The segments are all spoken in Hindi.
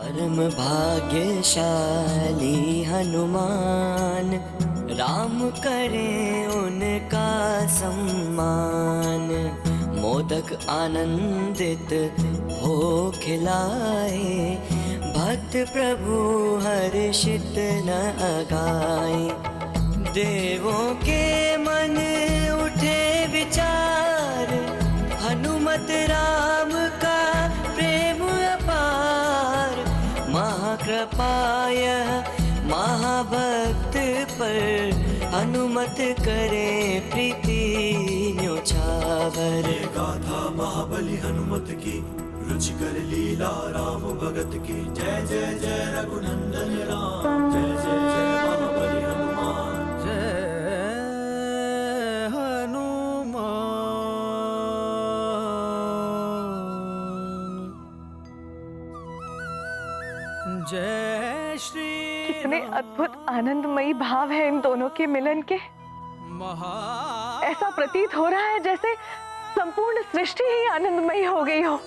परम भाग्यशाली हनुमान, राम करे उनका सम्मान। मोदक आनंदित हो खिलाए, भक्त प्रभु हर्षित न गाए। देवों के मन उठे विचार, हनुमत राम का प्रेम अपार। महाकृपाय महाभक्त पर, हनुमत करे प्रीति न्योछावर। गाथा महाबली हनुमत की, रुचिकर लीला राम भगत की। जय जय जय रघुनंदन राम, जय जय जय महाबली हनुमान। जय हनुमान, जय श्री। कितने अद्भुत आनंदमयी भाव है इन दोनों के मिलन के। ऐसा प्रतीत हो रहा है जैसे संपूर्ण सृष्टि ही आनंदमयी हो गई हो।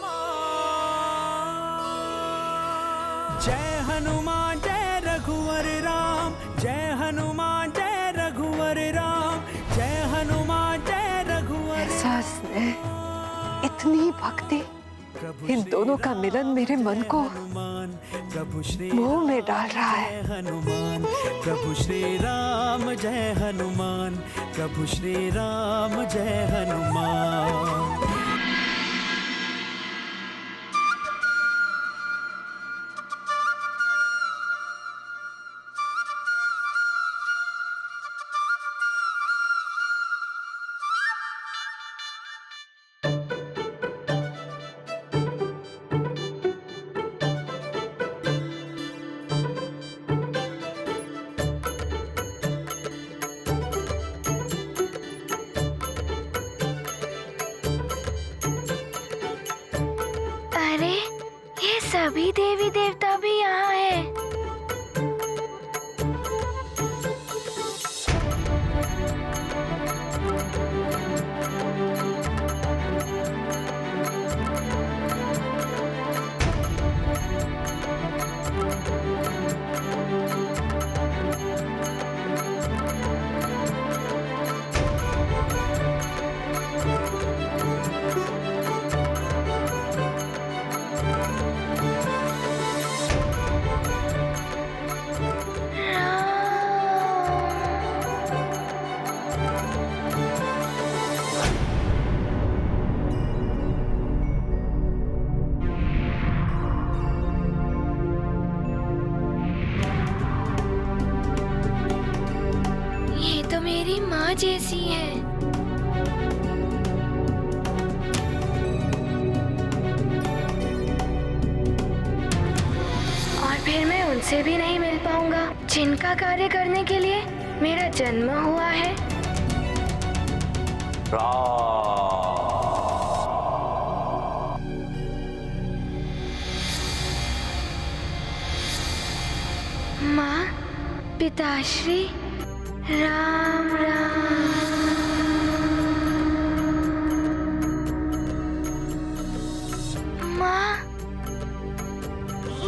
जय हनुमान जय रघुवर राम, जय हनुमान जय रघुवर राम, जय हनुमान जय रघुवर। ऐसा स्नेह, इतनी भक्ति, इन दोनों का मिलन मेरे मन को मोह में डाल रहा है। हनुमान प्रभु श्री राम जय हनुमान, प्रभु श्री राम जय हनुमान। अरे, ये सभी देवी देवता भी यहाँ हैं। ये तो मेरी माँ जैसी है। और फिर मैं उनसे भी नहीं मिल पाऊंगा जिनका कार्य करने के लिए मेरा जन्म हुआ है। माँ, पिताश्री, राम राम। माँ,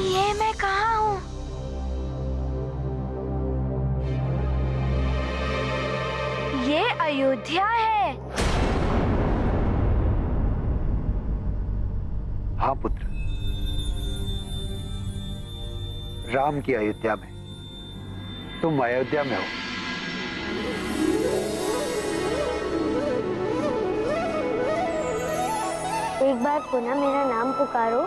ये मैं कहाँ हूँ? ये अयोध्या है। हाँ पुत्र, राम की अयोध्या में। तुम अयोध्या में हो। एक बार पुनः मेरा नाम पुकारो।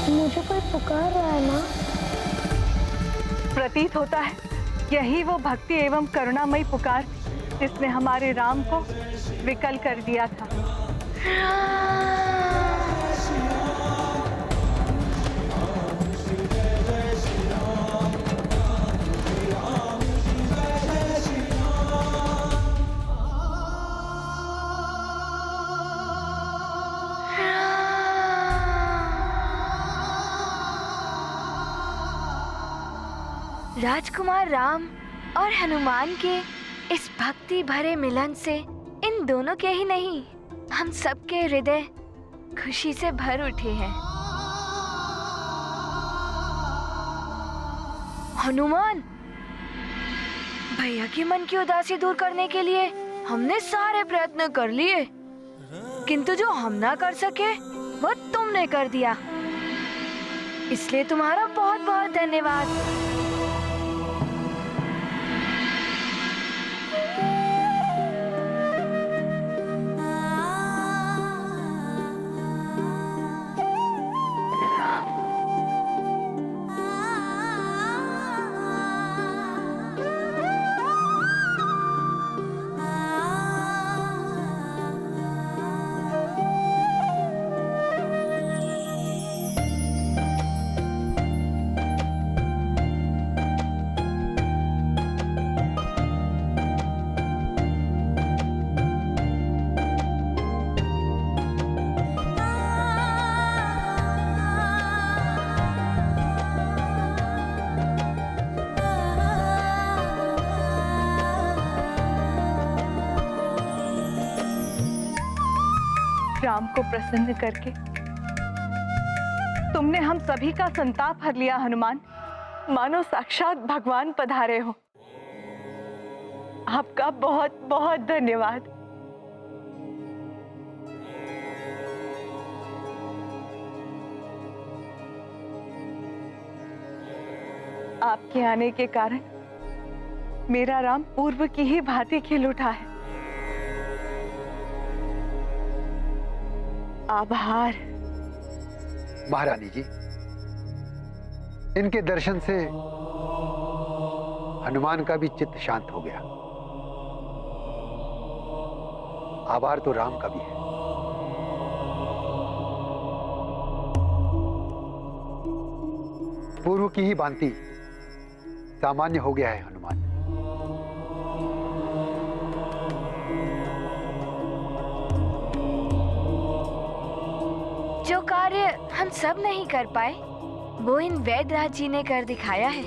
मुझे कोई पुकार रहा है माँ। प्रतीत होता है यही वो भक्ति एवं करुणामयी पुकार जिसने हमारे राम को विकल कर दिया था। राजकुमार राम और हनुमान के इस भक्ति भरे मिलन से इन दोनों के ही नहीं, हम सबके हृदय खुशी से भर उठे हैं। हनुमान, भैया के मन की उदासी दूर करने के लिए हमने सारे प्रयत्न कर लिए, किंतु जो हम ना कर सके वो तुमने कर दिया। इसलिए तुम्हारा बहुत बहुत धन्यवाद। राम को प्रसन्न करके तुमने हम सभी का संताप हर लिया हनुमान। मानो साक्षात भगवान पधारे हो। आपका बहुत बहुत धन्यवाद। आपके आने के कारण मेरा राम पूर्व की ही भांति खिल उठा है। आभार। महारानी जी, इनके दर्शन से हनुमान का भी चित्त शांत हो गया। आभार तो राम का भी है। पूर्व की ही भांति सामान्य हो गया है हनुमान। जो कार्य हम सब नहीं कर पाए वो इन वैद्यराज जी ने कर दिखाया है।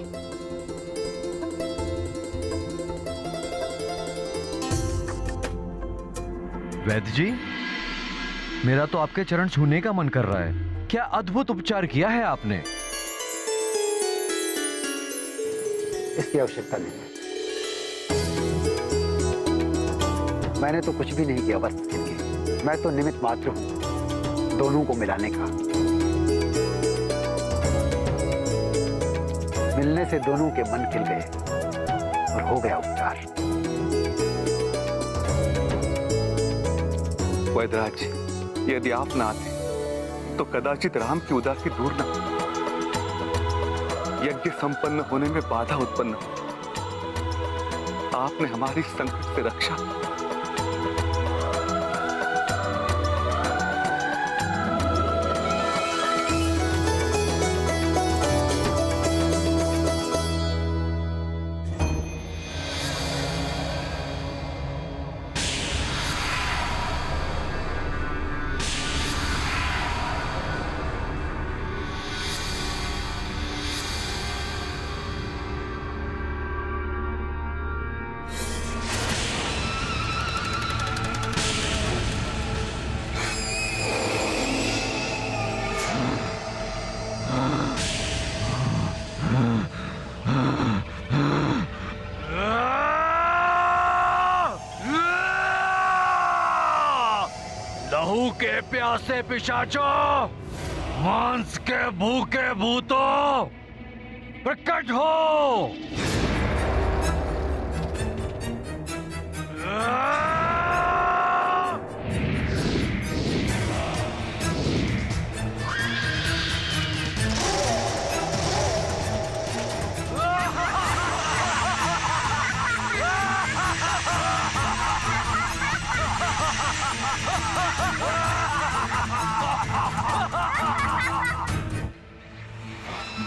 वैद्य जी, मेरा तो आपके चरण छूने का मन कर रहा है। क्या अद्भुत उपचार किया है आपने। इसकी आवश्यकता नहीं है। मैंने तो कुछ भी नहीं किया, बस इनके। मैं तो निमित्त मात्र हूं दोनों को मिलाने का। मिलने से दोनों के मन खिल गए और हो गया उपचार। वैद्यराज, यदि आप न आते तो कदाचित राम की उदासी दूर न हो, यज्ञ संपन्न होने में बाधा उत्पन्न हो। आपने हमारी संकट से रक्षा की। लहू के प्यासे पिशाचों, मांस के भूखे भूतों, प्रकट हो।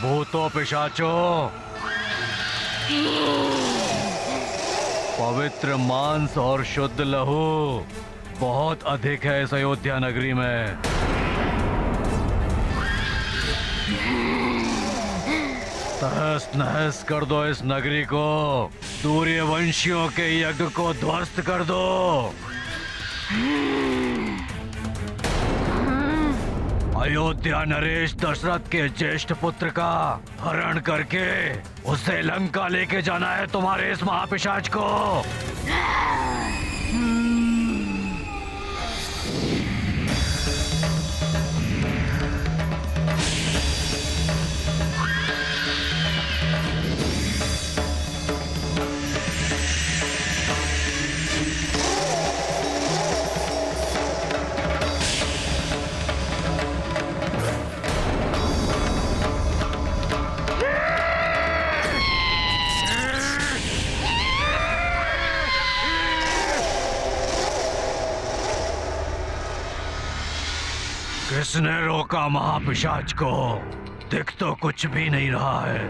भूतों पिशाचों, पवित्र मांस और शुद्ध लहू बहुत अधिक है इस अयोध्या नगरी में। तहस नहस कर दो इस नगरी को, सूर्यवंशियों के यज्ञ को ध्वस्त कर दो। अयोध्या नरेश दशरथ के ज्येष्ठ पुत्र का हरण करके उसे लंका लेके जाना है तुम्हारे इस महापिशाच को। किसने रोका महापिशाच को? दिख तो कुछ भी नहीं रहा है।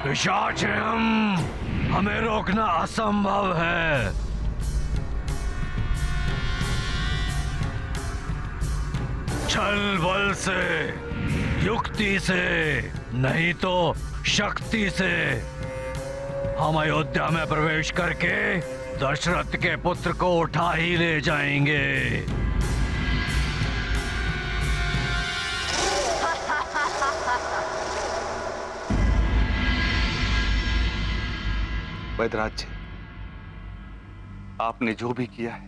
पिशाच हैं हम, हमें रोकना असंभव है। छल बल से, युक्ति से, नहीं तो शक्ति से हम अयोध्या में प्रवेश करके दशरथ के पुत्र को उठा ही ले जाएंगे। वैदराज जी, आपने जो भी किया है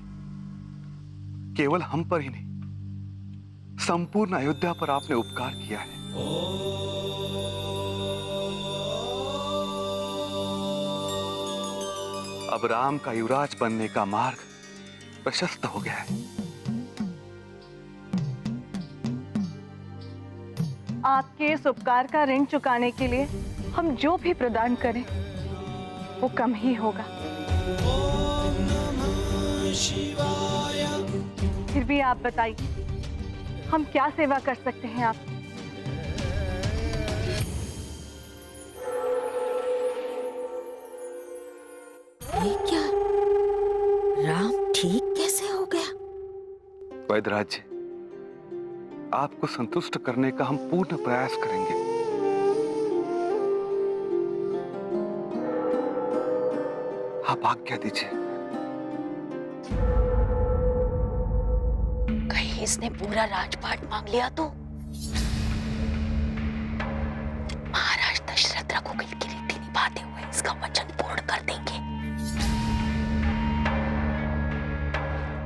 केवल हम पर ही नहीं, संपूर्ण अयोध्या पर आपने उपकार किया है। अब राम का युवराज बनने का मार्ग प्रशस्त हो गया है। आपके इस उपकार का ऋण चुकाने के लिए हम जो भी प्रदान करें वो कम ही होगा। फिर भी आप बताइए, हम क्या सेवा कर सकते हैं आप? ये क्या? राम ठीक कैसे हो गया? वैदराज जी, आपको संतुष्ट करने का हम पूर्ण प्रयास करेंगे। आप आज्ञा दीजिए। कहीं इसने पूरा राजपाट मांग लिया तो? महाराज दशरथ रघुकुल की रीति निभाते हुए इसका वचन पूर्ण कर देंगे,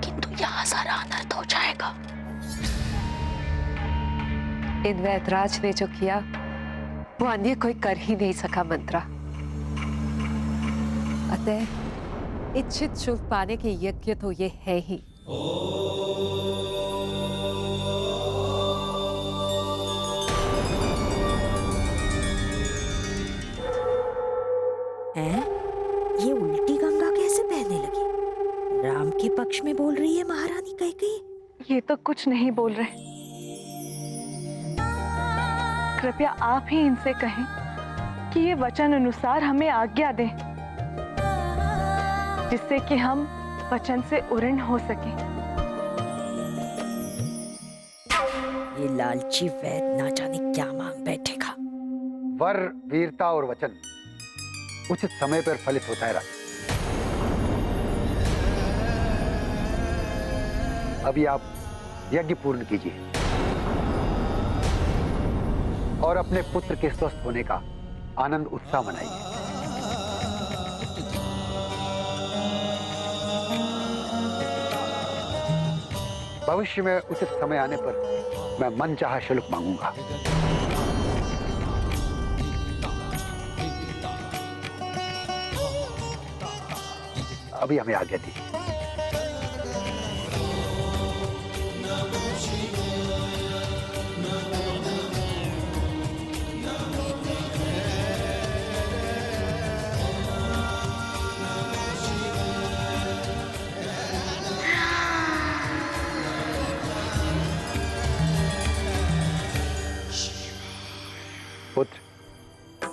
किंतु यहाँ सारा अनर्थ हो जाएगा। इन वैदराज ने जो किया वो अन्य कोई कर ही नहीं सका मंत्रा। अतः इच्छित शुभ पाने के यज्ञ तो ये है ही। हैं? ये उल्टी गंगा कैसे बहने लगी? राम के पक्ष में बोल रही है महारानी कैकेयी। ये तो कुछ नहीं बोल रहे। कृपया आप ही इनसे कहें कि ये वचन अनुसार हमें आज्ञा दें, जिससे कि हम वचन से उऋण हो सकें। ये लालची वैद ना जाने क्या मांग बैठेगा। वर, वीरता और वचन उचित समय पर फलित होता है राजा। अभी आप यज्ञ पूर्ण कीजिए और अपने पुत्र के स्वस्थ होने का आनंद उत्साह मनाइए। भविष्य में उचित समय आने पर मैं मनचाहा शुल्क मांगूंगा। अभी हमें आज्ञा दीजिए।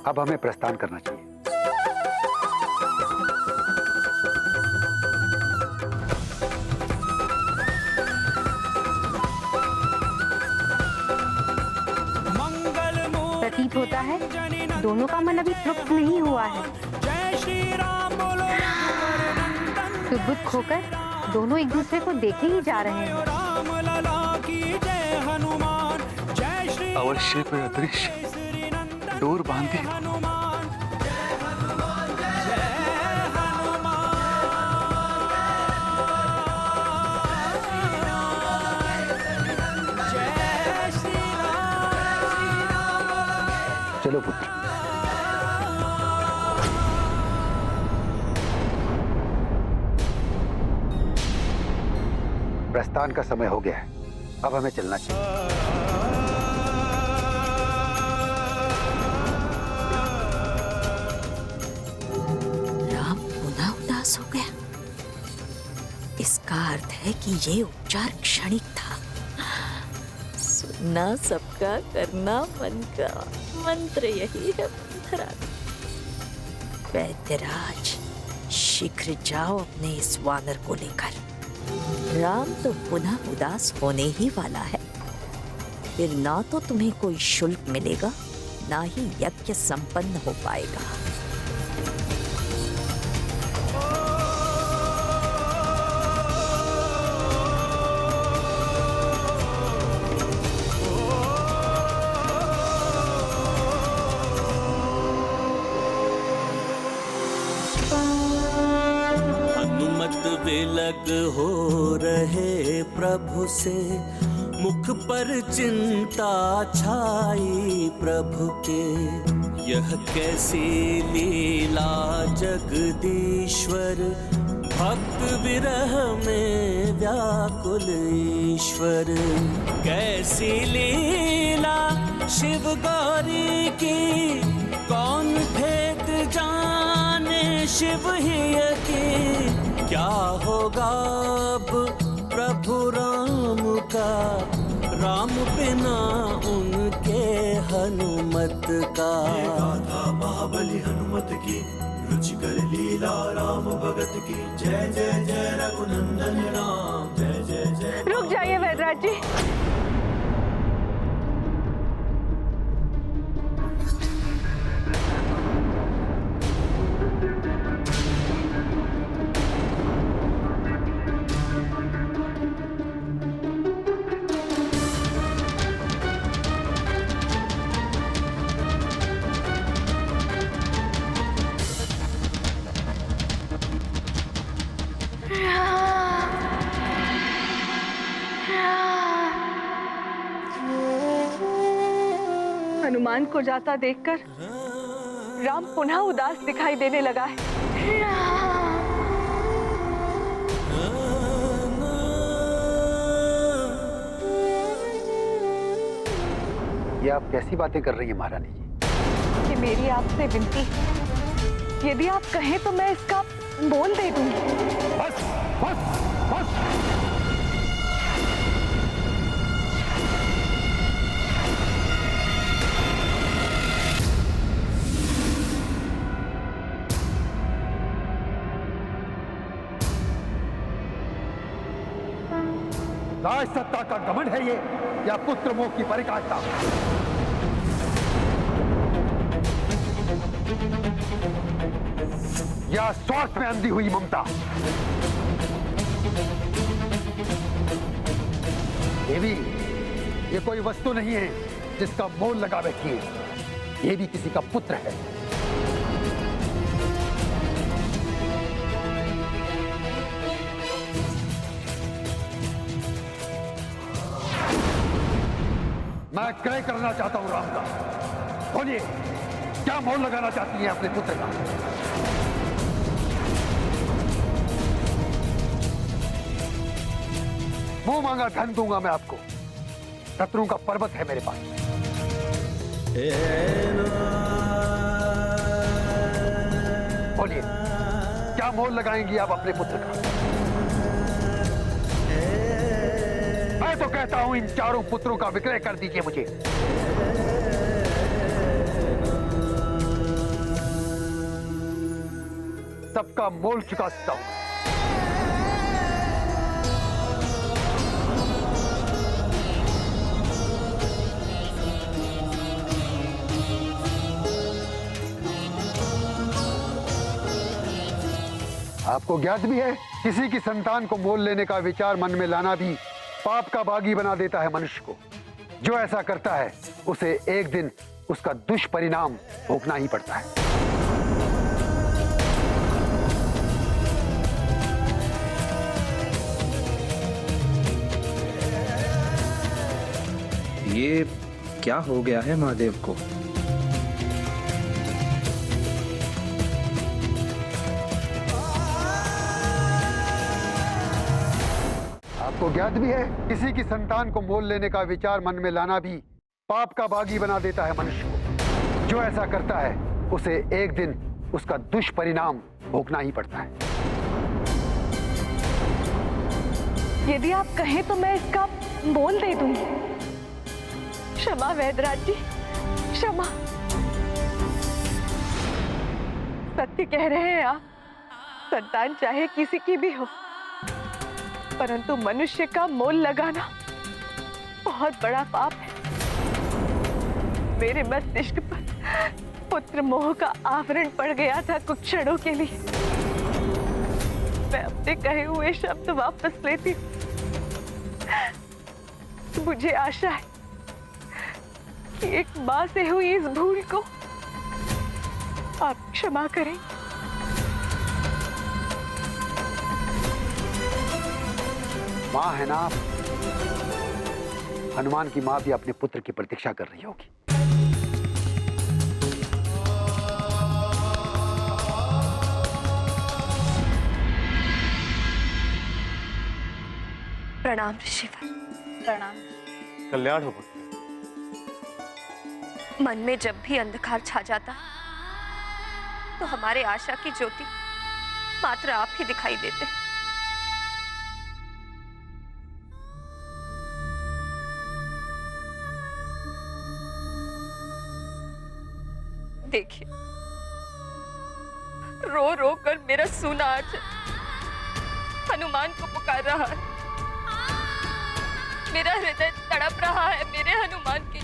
अब हमें प्रस्थान करना चाहिए। प्रतीत होता है दोनों का मन अभी तृप्त नहीं हुआ है। जय श्री राम बोलो सुबुद्ध खोकर दोनों एक दूसरे को देखे ही जा रहे हैं। राम लला की जय हनुमान। जय श्री अवश्य कोई अदृश्य डोर बांधी हो। हनुमान। चलो पुत्र। प्रस्थान का समय हो गया है, अब हमें चलना चाहिए। राम पुनः उदास हो गया। इसका अर्थ है कि ये उपचार क्षणिक था। सुनना सबका, करना मन का, मंत्र यही है मंथरा। वैद्यराज, शीघ्र जाओ अपने इस वानर को लेकर। राम तो पुनः उदास होने ही वाला है। फिर ना तो तुम्हें कोई शुल्क मिलेगा, ना ही यज्ञ संपन्न हो पाएगा। विलग हो रहे प्रभु से, मुख पर चिंता छाई प्रभु के। यह कैसी लीला जगदीश्वर, भक्त विरह में व्याकुल ईश्वर। कैसी लीला शिव गौरी की, कौन भेद जाने शिव ही की। क्या होगा अब प्रभु राम का, राम बिना उनके हनुमत का। गाथा महाबली हनुमत की, रुचिकर लीला राम भगत की। जय जय जय रघुनंदन राम, जय जय जय। रुक जाइए वैद्यराज जी। हनुमान को जाता देखकर राम पुनः उदास दिखाई देने लगा है। ये आप कैसी बातें कर रही हैं महारानी जी? ये मेरी आपसे विनती है, यदि आप कहें तो मैं इसका बोल दे दूंगी। बस, बस, बस। राज सत्ता का घमंड है ये, या पुत्र मोह की परिकाष्ठा? या स्वार्थ में अंधी हुई ममता? देवी, ये कोई वस्तु नहीं है जिसका मोल लगा बैठी है। ये भी किसी का पुत्र है। मैं क्रय करना चाहता हूं राम का। बोलिए, क्या मोल लगाना चाहती हैं अपने पुत्र का? मुंह मांगा धन दूंगा मैं आपको। शत्रुओं का पर्वत है मेरे पास। बोलिए, क्या मोल लगाएंगी आप अपने पुत्र का? मैं तो कहता हूं इन चारों पुत्रों का विक्रय कर दीजिए मुझे। सबका मोल चुका सकता हूं। आपको ज्ञात भी है, किसी की संतान को मोल लेने का विचार मन में लाना भी पाप का बागी बना देता है मनुष्य को। जो ऐसा करता है उसे एक दिन उसका दुष्परिणाम भोगना ही पड़ता है। ये क्या हो गया है महादेव को? आपको ज्ञात भी है, किसी की संतान को मोल लेने का विचार मन में लाना भी पाप का बागी बना देता है मनुष्य को। जो ऐसा करता है उसे एक दिन उसका दुष्परिणाम भोगना ही पड़ता है। यदि आप कहें तो मैं इसका मोल दे दूंगी। क्षमा वैद्यराज जी, क्षमा। सत्य कह रहे हैं आप। संतान चाहे किसी की भी हो, परंतु मनुष्य का मोल लगाना बहुत बड़ा पाप है। मेरे मस्तिष्क पर पुत्र मोह का आवरण पड़ गया था कुछ क्षणों के लिए। मैं अपने कहे हुए शब्द वापस लेती हूँ। मुझे आशा है कि एक मां से हुई इस भूल को आप क्षमा करें। मां है ना आप? हनुमान की मां भी अपने पुत्र की प्रतीक्षा कर रही होगी। प्रणाम ऋषिवर। प्रणाम। कल्याण हो पुत्र। मन में जब भी अंधकार छा जाता तो हमारे आशा की ज्योति मात्र आप ही दिखाई देते हैं। देखिए, रो रो कर मेरा सूना आंचल हनुमान को पुकार रहा है। मेरा हृदय तड़प रहा है मेरे हनुमान की।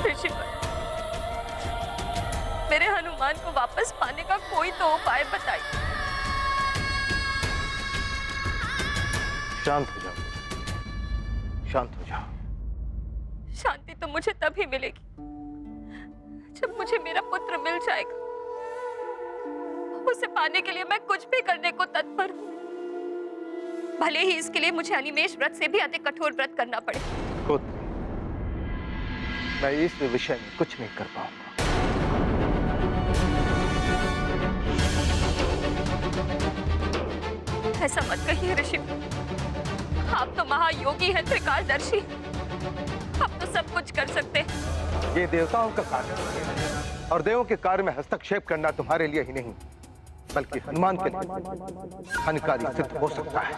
ऋषिवर, मेरे हनुमान को वापस पाने का कोई तो उपाय बताइए। शांत हो जाओ, शांत हो जाओ। शांति तो मुझे तभी मिलेगी जब मुझे मेरा पुत्र मिल जाएगा। उसे पाने के लिए मैं कुछ भी करने को तत्पर हूँ, भले ही इसके लिए मुझे अनिमेष व्रत से भी अधिक कठोर व्रत करना पड़े। पुत्र, मैं इस विषय में कुछ नहीं कर पाऊंगा। ऐसा मत कहिए ऋषि, आप तो महायोगी हैं, त्रिकालदर्शी। आप तो सब कुछ कर सकते हैं। ये देवताओं का कार्य है और देवों के कार्य में हस्तक्षेप करना तुम्हारे लिए ही नहीं बल्कि हनुमान के लिए हानिकारी सिद्ध हो सकता है।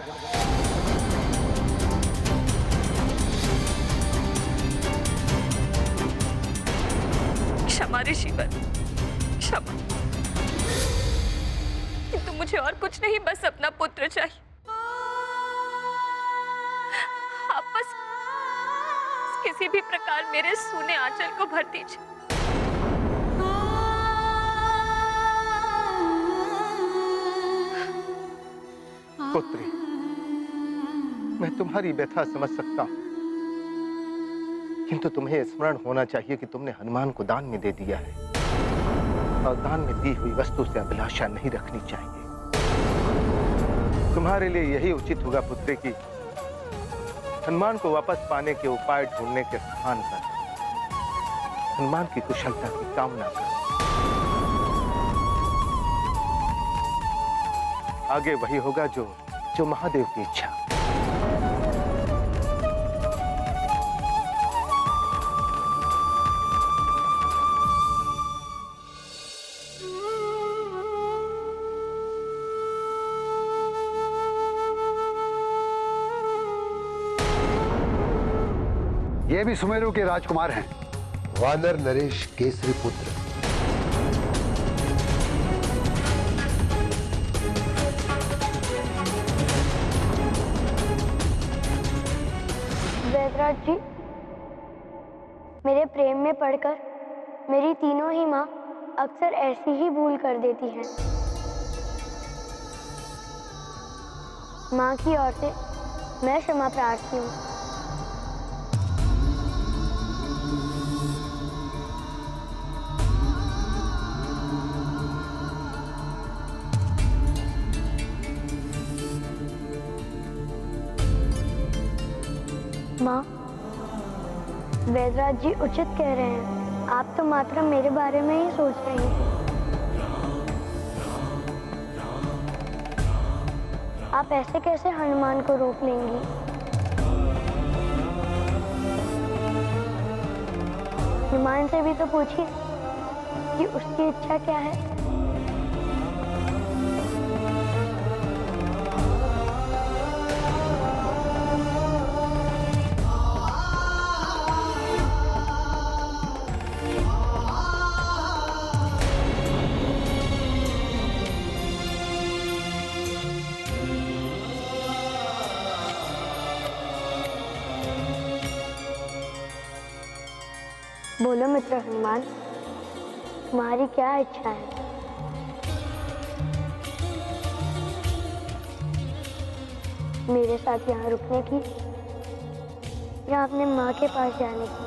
क्षमा ऋषिवर, क्षमा। किंतु मुझे और कुछ नहीं, बस अपना पुत्र चाहिए। आप बस किसी भी प्रकार मेरे सूने आंचल को भर दीजिए। पुत्री, मैं तुम्हारी व्यथा समझ सकता हूं, किंतु तुम्हें स्मरण होना चाहिए कि तुमने हनुमान को दान में दे दिया है और दान में दी हुई वस्तु से अभिलाषा नहीं रखनी चाहिए। तुम्हारे लिए यही उचित होगा पुत्री कि हनुमान को वापस पाने के उपाय ढूंढने के स्थान पर हनुमान की कुशलता की कामना करो। आगे वही होगा जो महादेव की इच्छा। ये भी सुमेरु के राजकुमार हैं, वानर नरेश केसरी पुत्र। वेदराज जी, मेरे प्रेम में पड़कर मेरी तीनों ही माँ अक्सर ऐसी ही भूल कर देती हैं। माँ की ओर से मैं क्षमा प्रार्थी हूँ। माँ, वेदराज जी उचित कह रहे हैं। आप तो मात्र मेरे बारे में ही सोच रही हैं। आप ऐसे कैसे हनुमान को रोक लेंगी? हनुमान से भी तो पूछिए कि उसकी इच्छा क्या है। बोलो मित्र हनुमान, तुम्हारी क्या इच्छा है? मेरे साथ यहाँ रुकने की या अपने माँ के पास जाने की?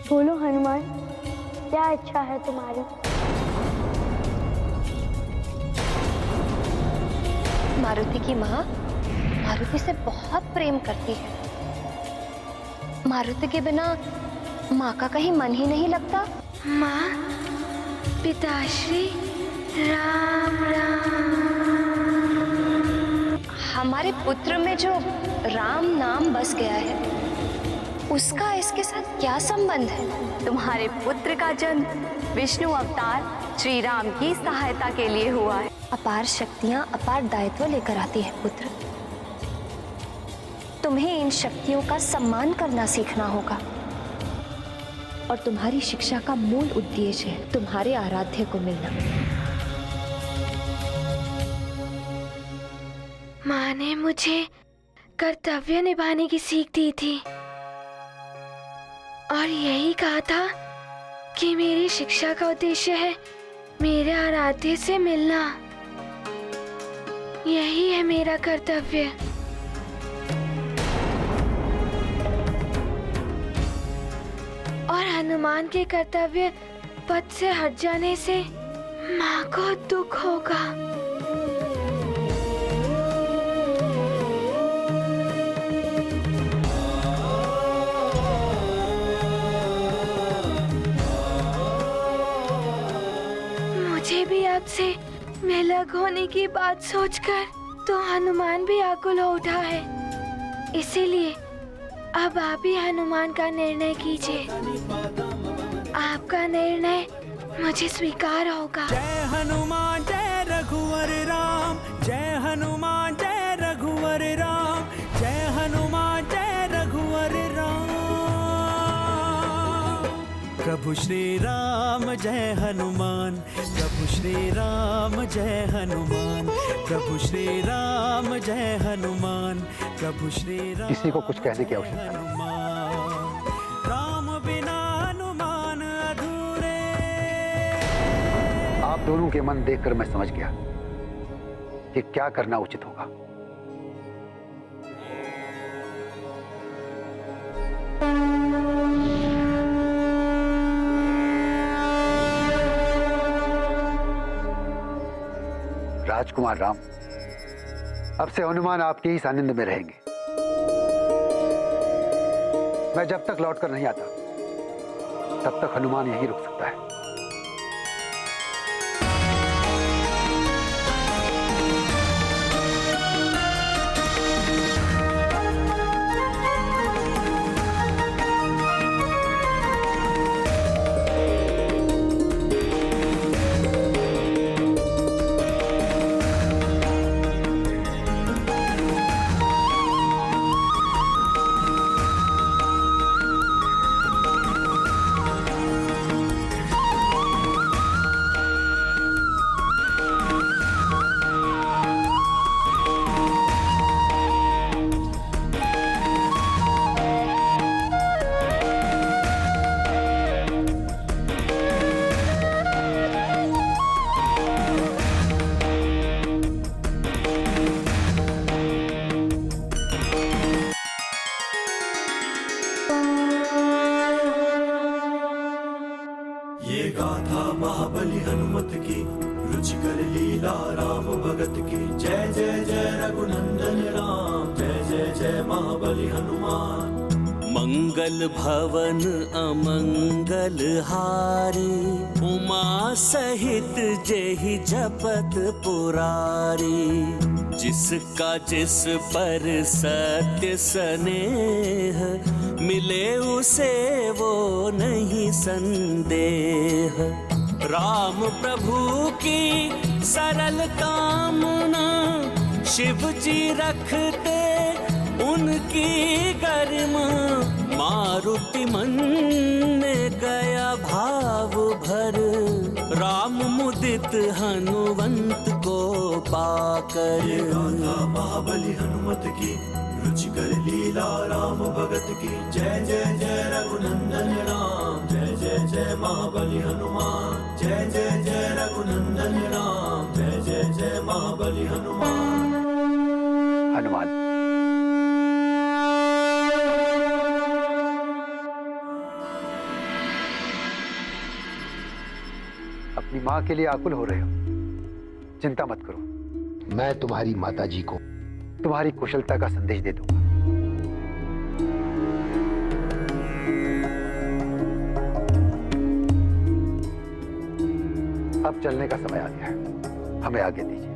बोलो हनुमान, क्या इच्छा है तुम्हारी? मारुति की माँ मारुति से बहुत प्रेम करती है। मारुति के बिना माँ का कहीं मन ही नहीं लगता। माँ, पिताश्री, राम राम। हमारे पुत्र में जो राम नाम बस गया है, उसका इसके साथ क्या संबंध है? तुम्हारे पुत्र का जन्म विष्णु अवतार श्री राम की सहायता के लिए हुआ है। अपार शक्तियाँ अपार दायित्व लेकर आती है पुत्र। तुम्हें इन शक्तियों का सम्मान करना सीखना होगा। और तुम्हारी शिक्षा का मूल उद्देश्य है तुम्हारे आराध्य को मिलना। माँ ने मुझे कर्तव्य निभाने की सीख दी थी और यही कहा था कि मेरी शिक्षा का उद्देश्य है मेरे आराध्य से मिलना। यही है मेरा कर्तव्य। और हनुमान के कर्तव्य पथ से हट जाने से माँ को दुख होगा। मुझे भी आपसे अलग होने की बात सोचकर तो हनुमान भी आकुल हो उठा है। इसीलिए अब आप ही हनुमान का निर्णय कीजिए। आपका निर्णय मुझे स्वीकार होगा। जय हनुमान जय रघुवर राम, जय हनुमान जय रघुवर राम, जय हनुमान जय रघुवर राम। प्रभु श्री राम जय हनुमान, प्रभु श्री राम जय हनुमान, प्रभु श्री राम जय हनुमान, प्रभु श्री राम। किसी को कुछ कहने की आवश्यकता नहीं। राम बिना हनुमान अधूरे। आप दोनों के मन देखकर मैं समझ गया कि क्या करना उचित होगा। राजकुमार राम, अब से हनुमान आपके ही सानिध्य में रहेंगे। मैं जब तक लौटकर नहीं आता तब तक हनुमान यहीं रुक सकता है। गाथा महाबली हनुमत की, रुचिकर लीला राम भगत की। जय जय जय रघुनंदन राम, जय जय जय महाबली हनुमान। मंगल भवन अमंगल हारी, उमा सहित जेहि जपत पुरारी। जिसका जिस पर सत्य स्नेह, मिले उसे वो नहीं संदेह। राम प्रभु की सरल कामना, शिव जी रखते उनकी गरिमा। मारुति मन में गया भाव भर, राम मुदित हनुमंत को पाकर। गाथा महाबली हनुमत की, रुचिकर लीला राम भगत की। जय जय जय रघुनंदन राम, जय जय जय महाबली हनुमान। जय जय जय रघुनंदन राम, जय जय जय महाबली हनुमान। हनुमान, अपनी माँ के लिए आकुल हो रहे हो, चिंता मत करो। मैं तुम्हारी माताजी को तुम्हारी कुशलता का संदेश दे दूंगा। अब चलने का समय आ गया है, हमें आगे दीजिए।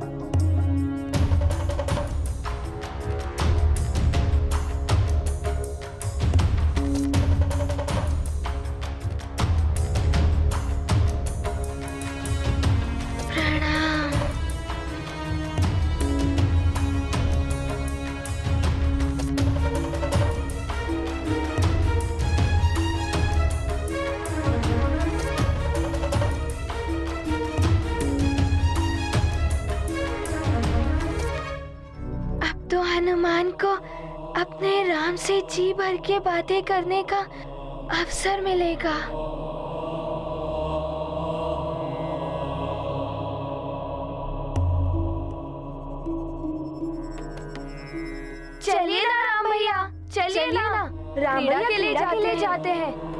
हनुमान को अपने राम से जी भर के बातें करने का अवसर मिलेगा। चलिए ना राम भैया, चलिए ना, राम भैया के लिए जाते हैं।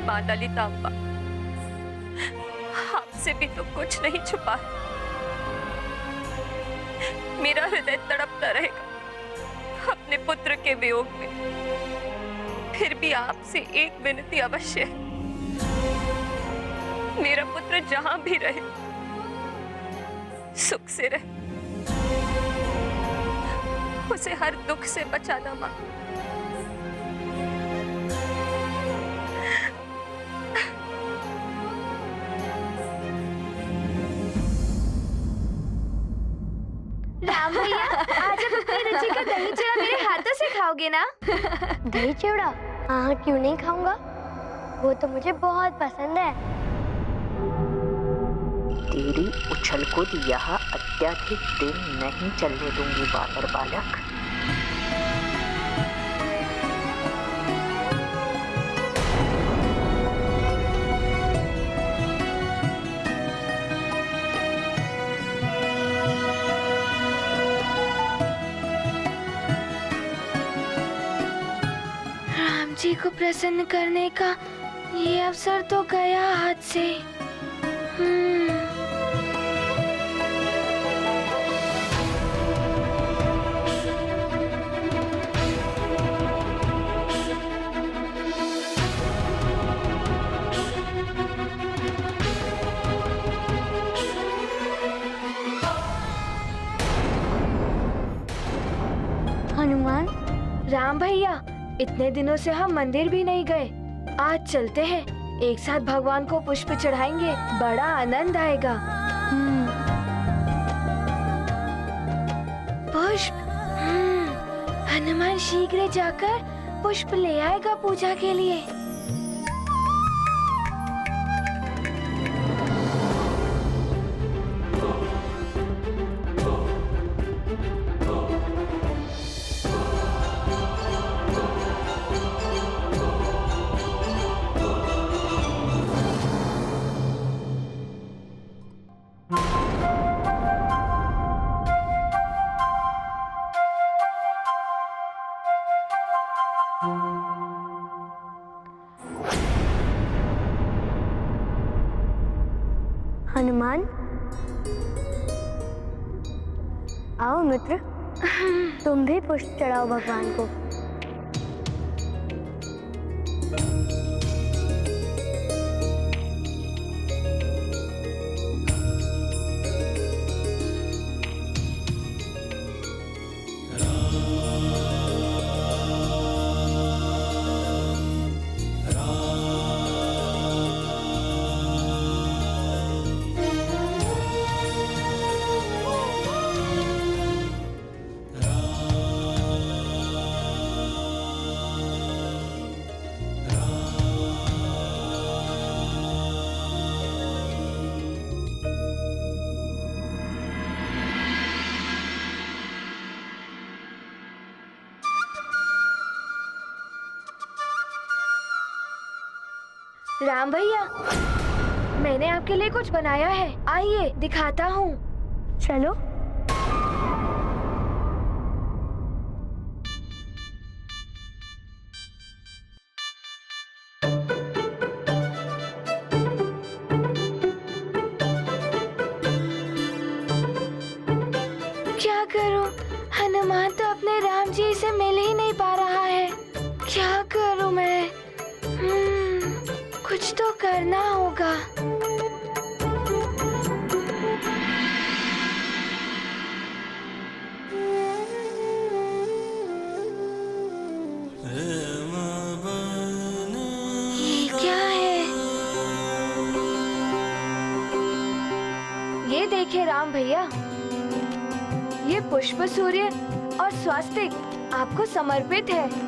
माता ललितांबा, आपसे भी तो कुछ नहीं छुपा। मेरा हृदय तड़पता रहेगा अपने पुत्र के वियोग में। फिर भी आपसे एक विनती अवश्य है, मेरा पुत्र जहां भी रहे सुख से रहे, उसे हर दुख से बचाना मां। राम भैया, आज आप अपनी रुचि का दही चिवड़ा मेरे हाथों से खाओगे ना? दही चिवड़ा? हाँ, क्यों नहीं खाऊंगा, वो तो मुझे बहुत पसंद है। तेरी उछल कूद यहाँ अत्यधिक दिन नहीं चलने दूंगी वानर बालक। जी को प्रसन्न करने का ये अवसर तो गया हाथ से। हनुमान, राम भैया, इतने दिनों से हम मंदिर भी नहीं गए, आज चलते हैं, एक साथ भगवान को पुष्प चढ़ाएंगे, बड़ा आनंद आएगा। पुष्प? हनुमान शीघ्र जाकर पुष्प ले आएगा पूजा के लिए। आओ मित्र, तुम भी पुष्प चढ़ाओ भगवान को। राम भैया, मैंने आपके लिए कुछ बनाया है, आइए दिखाता हूँ। चलो। क्या करूँ, हनुमान तो अपने राम जी से मिल ही नहीं पा रहा है। क्या करूँ मैं? कुछ तो करना होगा। ये क्या है? ये देखिए राम भैया, ये पुष्प सूर्य और स्वास्तिक आपको समर्पित है।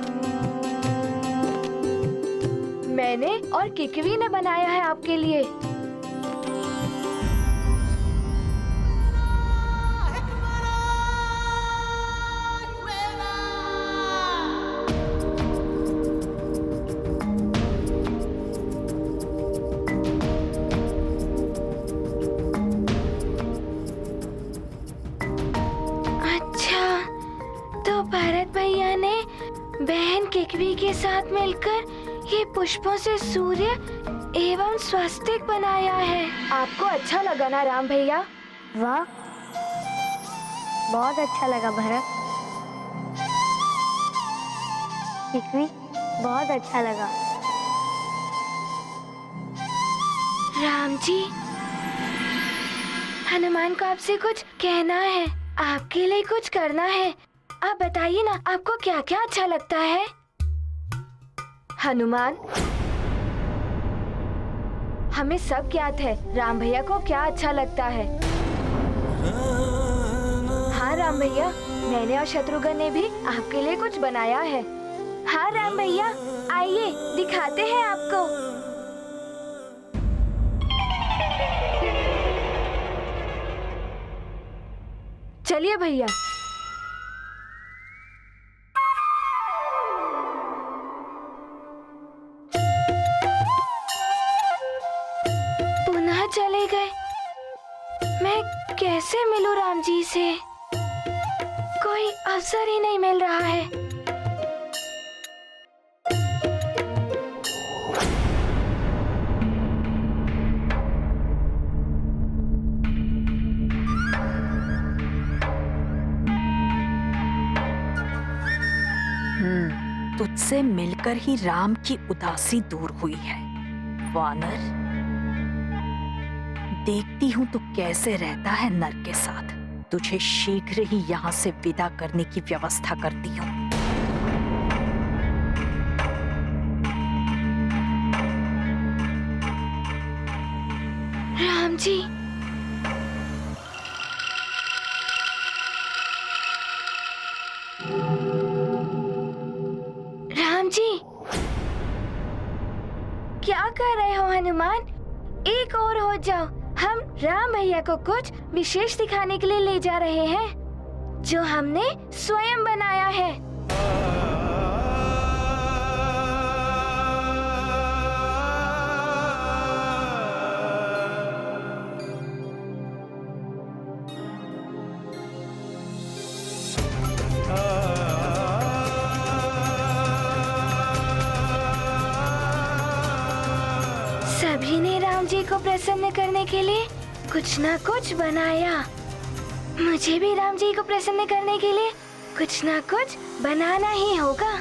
मैंने और किकवी ने बनाया है आपके लिए। अच्छा, तो भरत भैया ने बहन किकवी के साथ मिलकर ये पुष्पों से सूर्य एवं स्वास्तिक बनाया है। आपको अच्छा लगा ना राम भैया? वाह, बहुत अच्छा लगा भरत। किकवी, बहुत अच्छा लगा। राम जी, हनुमान को आपसे कुछ कहना है, आपके लिए कुछ करना है। आप बताइए ना, आपको क्या क्या अच्छा लगता है? हनुमान, हमें सब ज्ञात है राम भैया को क्या अच्छा लगता है। हाँ राम भैया, मैंने और शत्रुघ्न ने भी आपके लिए कुछ बनाया है। हाँ राम भैया, आइए दिखाते हैं आपको। चलिए भैया। पुनः चले गए। मैं कैसे मिलूं राम जी से? कोई अवसर ही नहीं मिल रहा है। तुझसे मिलकर ही राम की उदासी दूर हुई है वानर। देखती हूँ तू कैसे रहता है नर के साथ। तुझे शीघ्र ही यहाँ से विदा करने की व्यवस्था करती हूँ। राम जी, क्या कर रहे हो हनुमान? एक और हो जाओ। हम राम भैया को कुछ विशेष दिखाने के लिए ले जा रहे हैं जो हमने स्वयं बनाया है। सभी ने राम जी को प्रसन्न करने के लिए कुछ ना कुछ बनाया। मुझे भी राम जी को प्रसन्न करने के लिए कुछ ना कुछ बनाना ही होगा।